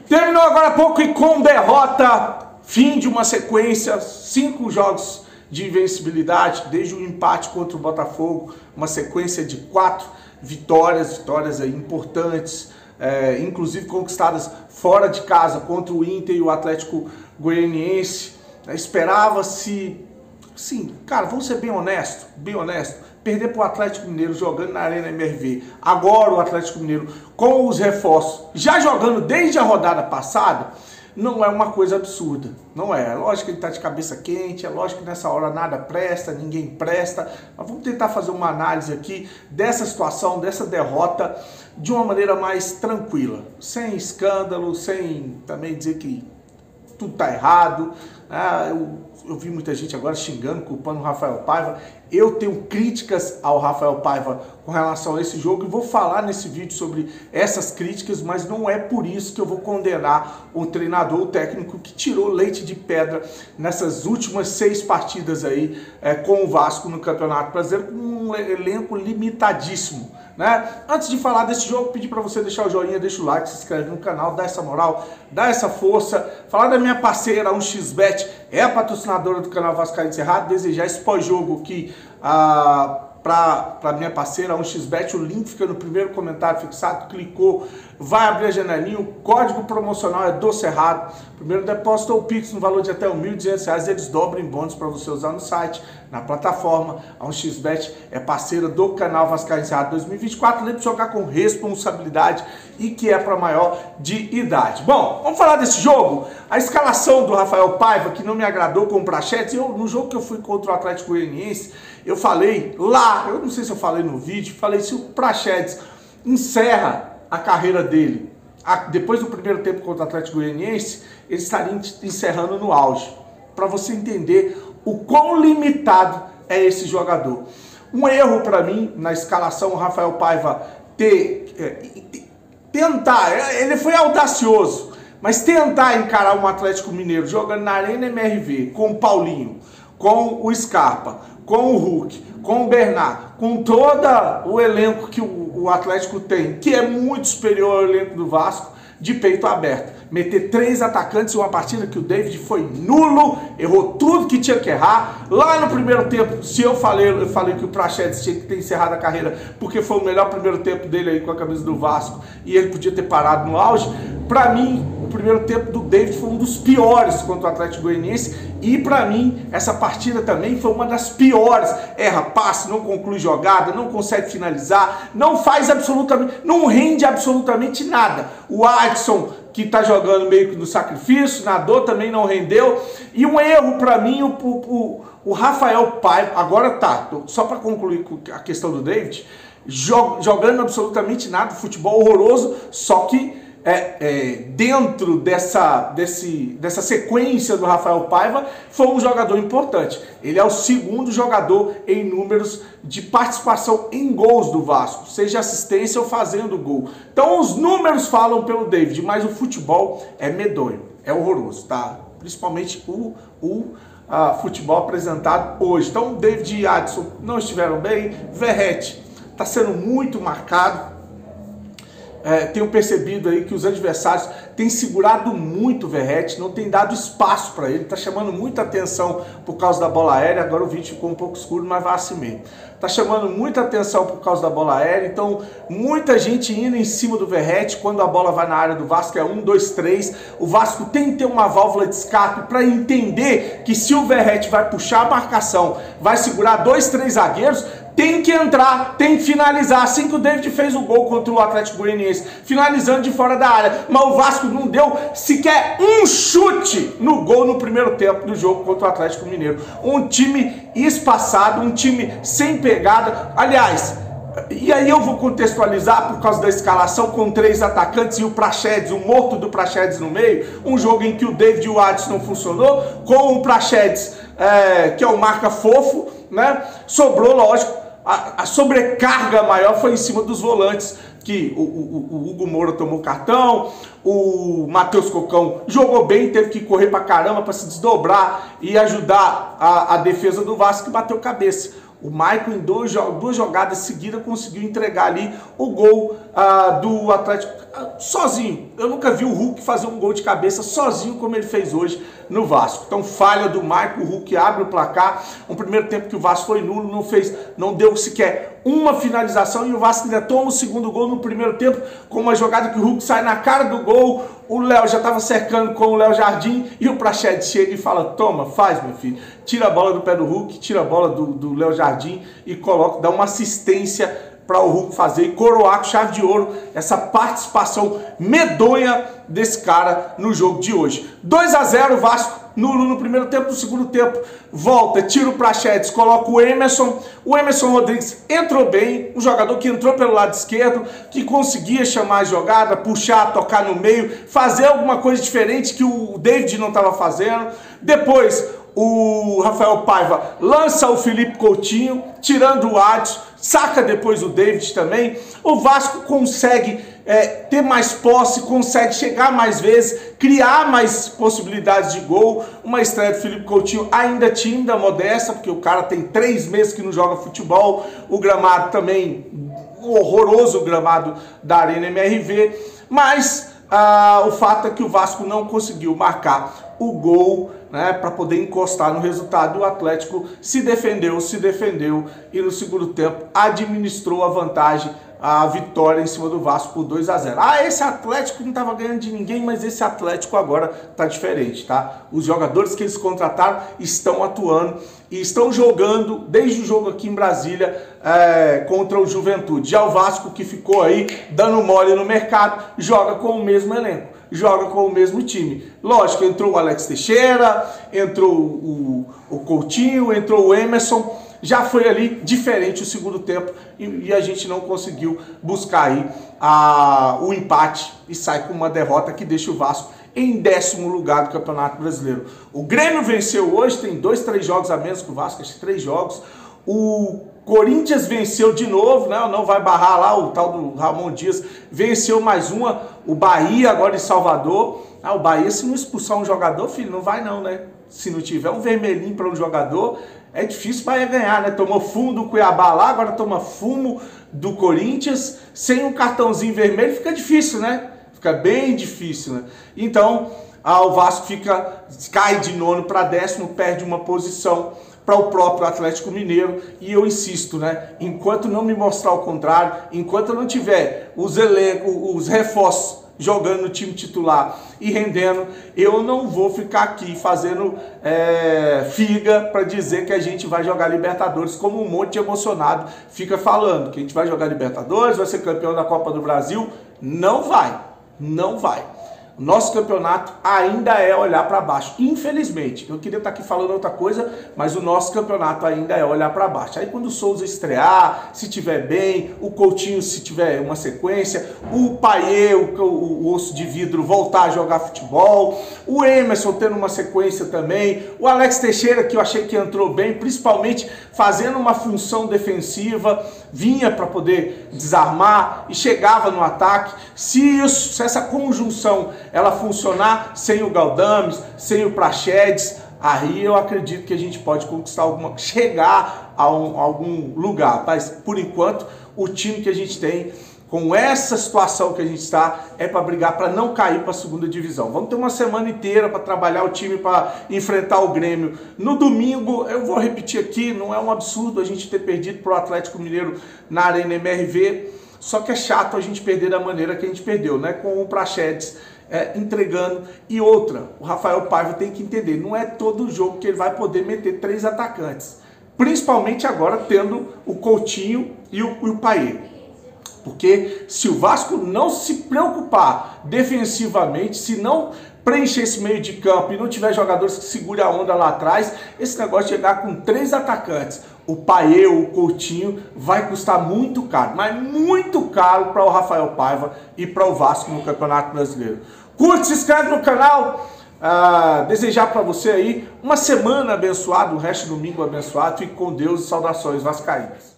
Terminou agora há pouco e com derrota, fim de uma sequência, 5 jogos de invencibilidade, desde o empate contra o Botafogo, uma sequência de 4 vitórias aí importantes, inclusive conquistadas fora de casa contra o Inter e o Atlético Goianiense. Esperava-se, sim, cara, vamos ser bem honesto, perder para o Atlético Mineiro jogando na Arena MRV, agora o Atlético Mineiro com os reforços, já jogando desde a rodada passada, não é uma coisa absurda, não é. É lógico que ele está de cabeça quente, é lógico que nessa hora nada presta, ninguém presta, mas vamos tentar fazer uma análise aqui dessa situação, dessa derrota, de uma maneira mais tranquila, sem escândalo, sem também dizer que tudo está errado. Eu vi muita gente agora xingando, culpando o Rafael Paiva. Eu tenho críticas ao Rafael Paiva com relação a esse jogo e vou falar nesse vídeo sobre essas críticas, mas não é por isso que eu vou condenar o treinador, o técnico que tirou leite de pedra nessas últimas 6 partidas aí com o Vasco no Campeonato Brasileiro, com um elenco limitadíssimo, né? Antes de falar desse jogo, pedir para você deixar o joinha, deixa o like, se inscreve no canal, dá essa moral, dá essa força. Falar da minha parceira, 1xBet, é a patrocinadora do canal Vascaíno Cerrado. Desejar esse pós-jogo aqui para minha parceira, 1xBet, o link fica no primeiro comentário fixado, clicou, vai abrir a janelinha, o código promocional é do Cerrado, primeiro depósito ou Pix no valor de até R$ 1.200, eles dobram em bônus para você usar no site, na plataforma. A 1xBet é parceira do canal Vascaíno Cerrado 2024, lembre de jogar com responsabilidade e que é para maior de idade. Bom, vamos falar desse jogo, a escalação do Rafael Paiva, que não me agradou com o Praxedes. No jogo que eu fui contra o Atlético Goianiense, eu falei lá, eu não sei se eu falei no vídeo, falei se o Praxedes encerra a carreira dele depois do primeiro tempo contra o Atlético Goianiense, ele estaria encerrando no auge, para você entender o quão limitado é esse jogador. Um erro para mim na escalação, o Rafael Paiva tentar, ele foi audacioso, mas tentar encarar um Atlético Mineiro jogando na Arena MRV, com o Paulinho, com o Scarpa, com o Hulk, com o Bernard, com todo o elenco que o Atlético tem, que é muito superior ao elenco do Vasco, de peito aberto. Meter 3 atacantes em uma partida que o David foi nulo, errou tudo que tinha que errar. Lá no primeiro tempo, se eu falei que o Praxedes tinha que ter encerrado a carreira, porque foi o melhor primeiro tempo dele aí com a camisa do Vasco, e ele podia ter parado no auge. Para mim, o primeiro tempo do David foi um dos piores contra o Atlético Goianiense, e para mim, essa partida também foi uma das piores. Erra passe, não conclui jogada, não consegue finalizar, não faz absolutamente, não rende absolutamente nada. O Adson, que tá jogando meio que no sacrifício, nadou, também não rendeu. E um erro para mim, o Rafael Paiva, agora tá, só para concluir a questão do David, jogando absolutamente nada, futebol horroroso, só que dentro dessa sequência do Rafael Paiva, foi um jogador importante. Ele é o segundo jogador em números de participação em gols do Vasco, seja assistência ou fazendo gol. Então os números falam pelo David, mas o futebol é medonho, é horroroso, tá? Principalmente o futebol apresentado hoje. Então David e Adson não estiveram bem, Verratti está sendo muito marcado. Tenho percebido aí que os adversários têm segurado muito o Verratti, não tem dado espaço para ele, está chamando muita atenção por causa da bola aérea. Agora o vídeo ficou um pouco escuro, mas vai assim mesmo. Está chamando muita atenção por causa da bola aérea, então muita gente indo em cima do Verratti quando a bola vai na área do Vasco, é 1, 2, 3. O Vasco tem que ter uma válvula de escape para entender que se o Verratti vai puxar a marcação, vai segurar 2, 3 zagueiros, tem que entrar, tem que finalizar, assim que o David fez o gol contra o Atlético Goianiense, finalizando de fora da área. Mas o Vasco não deu sequer um chute no gol no primeiro tempo do jogo contra o Atlético Mineiro. Um time espaçado, um time sem pegada. Aliás, e aí eu vou contextualizar por causa da escalação com 3 atacantes e o Praxedes, o morto do Praxedes no meio, um jogo em que o David e o Adson não funcionou, com o Praxedes, que é o marca fofo, né? Sobrou, lógico, a sobrecarga maior foi em cima dos volantes, que o Hugo Moura tomou cartão, o Matheus Cocão jogou bem, teve que correr pra caramba para se desdobrar e ajudar a defesa do Vasco, que bateu cabeça. O Maicon, em duas jogadas seguidas, conseguiu entregar ali o gol do Atlético sozinho. Eu nunca vi o Hulk fazer um gol de cabeça sozinho como ele fez hoje no Vasco. Então, falha do Maicon, o Hulk abre o placar. Um primeiro tempo que o Vasco foi nulo, não deu sequer uma finalização e o Vasco ainda toma o segundo gol no primeiro tempo com uma jogada que o Hulk sai na cara do gol. O Léo já estava cercando com o Léo Jardim e o Praxedes chega e fala: toma, faz, meu filho. Tira a bola do pé do Hulk, tira a bola do Léo Jardim e coloca, dá uma assistência para o Hulk fazer e coroar com chave de ouro essa participação medonha desse cara no jogo de hoje. 2-0 Vasco, nulo no primeiro tempo. No segundo tempo volta, tira o Praxedes, coloca o Emerson Rodrigues entrou bem, um jogador que entrou pelo lado esquerdo, que conseguia chamar a jogada, puxar, tocar no meio, fazer alguma coisa diferente que o David não estava fazendo. Depois o Rafael Paiva lança o Felipe Coutinho, tirando o Adson, saca depois o David também. O Vasco consegue ter mais posse, consegue chegar mais vezes, criar mais possibilidades de gol. Uma estreia do Felipe Coutinho ainda tímida, modesta, porque o cara tem 3 meses que não joga futebol. O gramado também, horroroso o gramado da Arena MRV. Mas o fato é que o Vasco não conseguiu marcar o gol, né, para poder encostar no resultado. O Atlético se defendeu e no segundo tempo administrou a vantagem, a vitória em cima do Vasco por 2-0. Esse Atlético não estava ganhando de ninguém, mas esse Atlético agora está diferente, tá? Os jogadores que eles contrataram estão atuando e estão jogando desde o jogo aqui em Brasília contra o Juventude. Já o Vasco, que ficou aí dando mole no mercado, joga com o mesmo elenco, joga com o mesmo time. Lógico, entrou o Alex Teixeira, entrou o Coutinho, entrou o Emerson. Já foi ali diferente o segundo tempo e a gente não conseguiu buscar aí o empate e sai com uma derrota que deixa o Vasco em 10º lugar do Campeonato Brasileiro. O Grêmio venceu hoje, tem 2, 3 jogos a menos que o Vasco, acho que 3 jogos. O Corinthians venceu de novo, né? Não vai barrar lá, o tal do Ramon Dias venceu mais uma. O Bahia agora em Salvador. O Bahia, se não expulsar um jogador, filho, não vai não, né? Se não tiver um vermelhinho para um jogador, é difícil o Bahia ganhar, né? Tomou fumo do Cuiabá lá, agora toma fumo do Corinthians. Sem um cartãozinho vermelho fica difícil, né? Fica bem difícil, né? Então, o Vasco cai de 9º para 10º, perde uma posição para o próprio Atlético Mineiro. E eu insisto, né? Enquanto não me mostrar o contrário, enquanto eu não tiver os reforços jogando no time titular e rendendo, eu não vou ficar aqui fazendo figa para dizer que a gente vai jogar Libertadores, como um monte de emocionado fica falando, que a gente vai jogar Libertadores, vai ser campeão da Copa do Brasil. Não vai, não vai. O nosso campeonato ainda é olhar para baixo, infelizmente. Eu queria estar aqui falando outra coisa, mas o nosso campeonato ainda é olhar para baixo. Aí quando o Souza estrear, se tiver bem, o Coutinho se tiver uma sequência, o Payet, o osso de vidro, voltar a jogar futebol, o Emerson tendo uma sequência também, o Alex Teixeira, que eu achei que entrou bem, principalmente fazendo uma função defensiva, vinha para poder desarmar e chegava no ataque. Se essa conjunção ela funcionar sem o Galdames, sem o Praxedes, aí eu acredito que a gente pode conquistar chegar a algum lugar. Mas por enquanto o time que a gente tem, com essa situação que a gente está, é para brigar para não cair para a 2ª divisão. Vamos ter uma semana inteira para trabalhar o time, para enfrentar o Grêmio. No domingo, eu vou repetir aqui, não é um absurdo a gente ter perdido para o Atlético Mineiro na Arena MRV, só que é chato a gente perder da maneira que a gente perdeu, né? Com o Praxedes entregando. E outra, o Rafael Paiva tem que entender, não é todo jogo que ele vai poder meter 3 atacantes. Principalmente agora tendo o Coutinho e o Payet. Porque se o Vasco não se preocupar defensivamente, se não preencher esse meio de campo e não tiver jogadores que segurem a onda lá atrás, esse negócio de chegar com 3 atacantes, o Payet ou o Coutinho, vai custar muito caro, mas muito caro para o Rafael Paiva e para o Vasco no Campeonato Brasileiro. Curte, se inscreve no canal. Desejar para você aí uma semana abençoada, um resto de domingo abençoado. Fique com Deus e saudações vascaínas.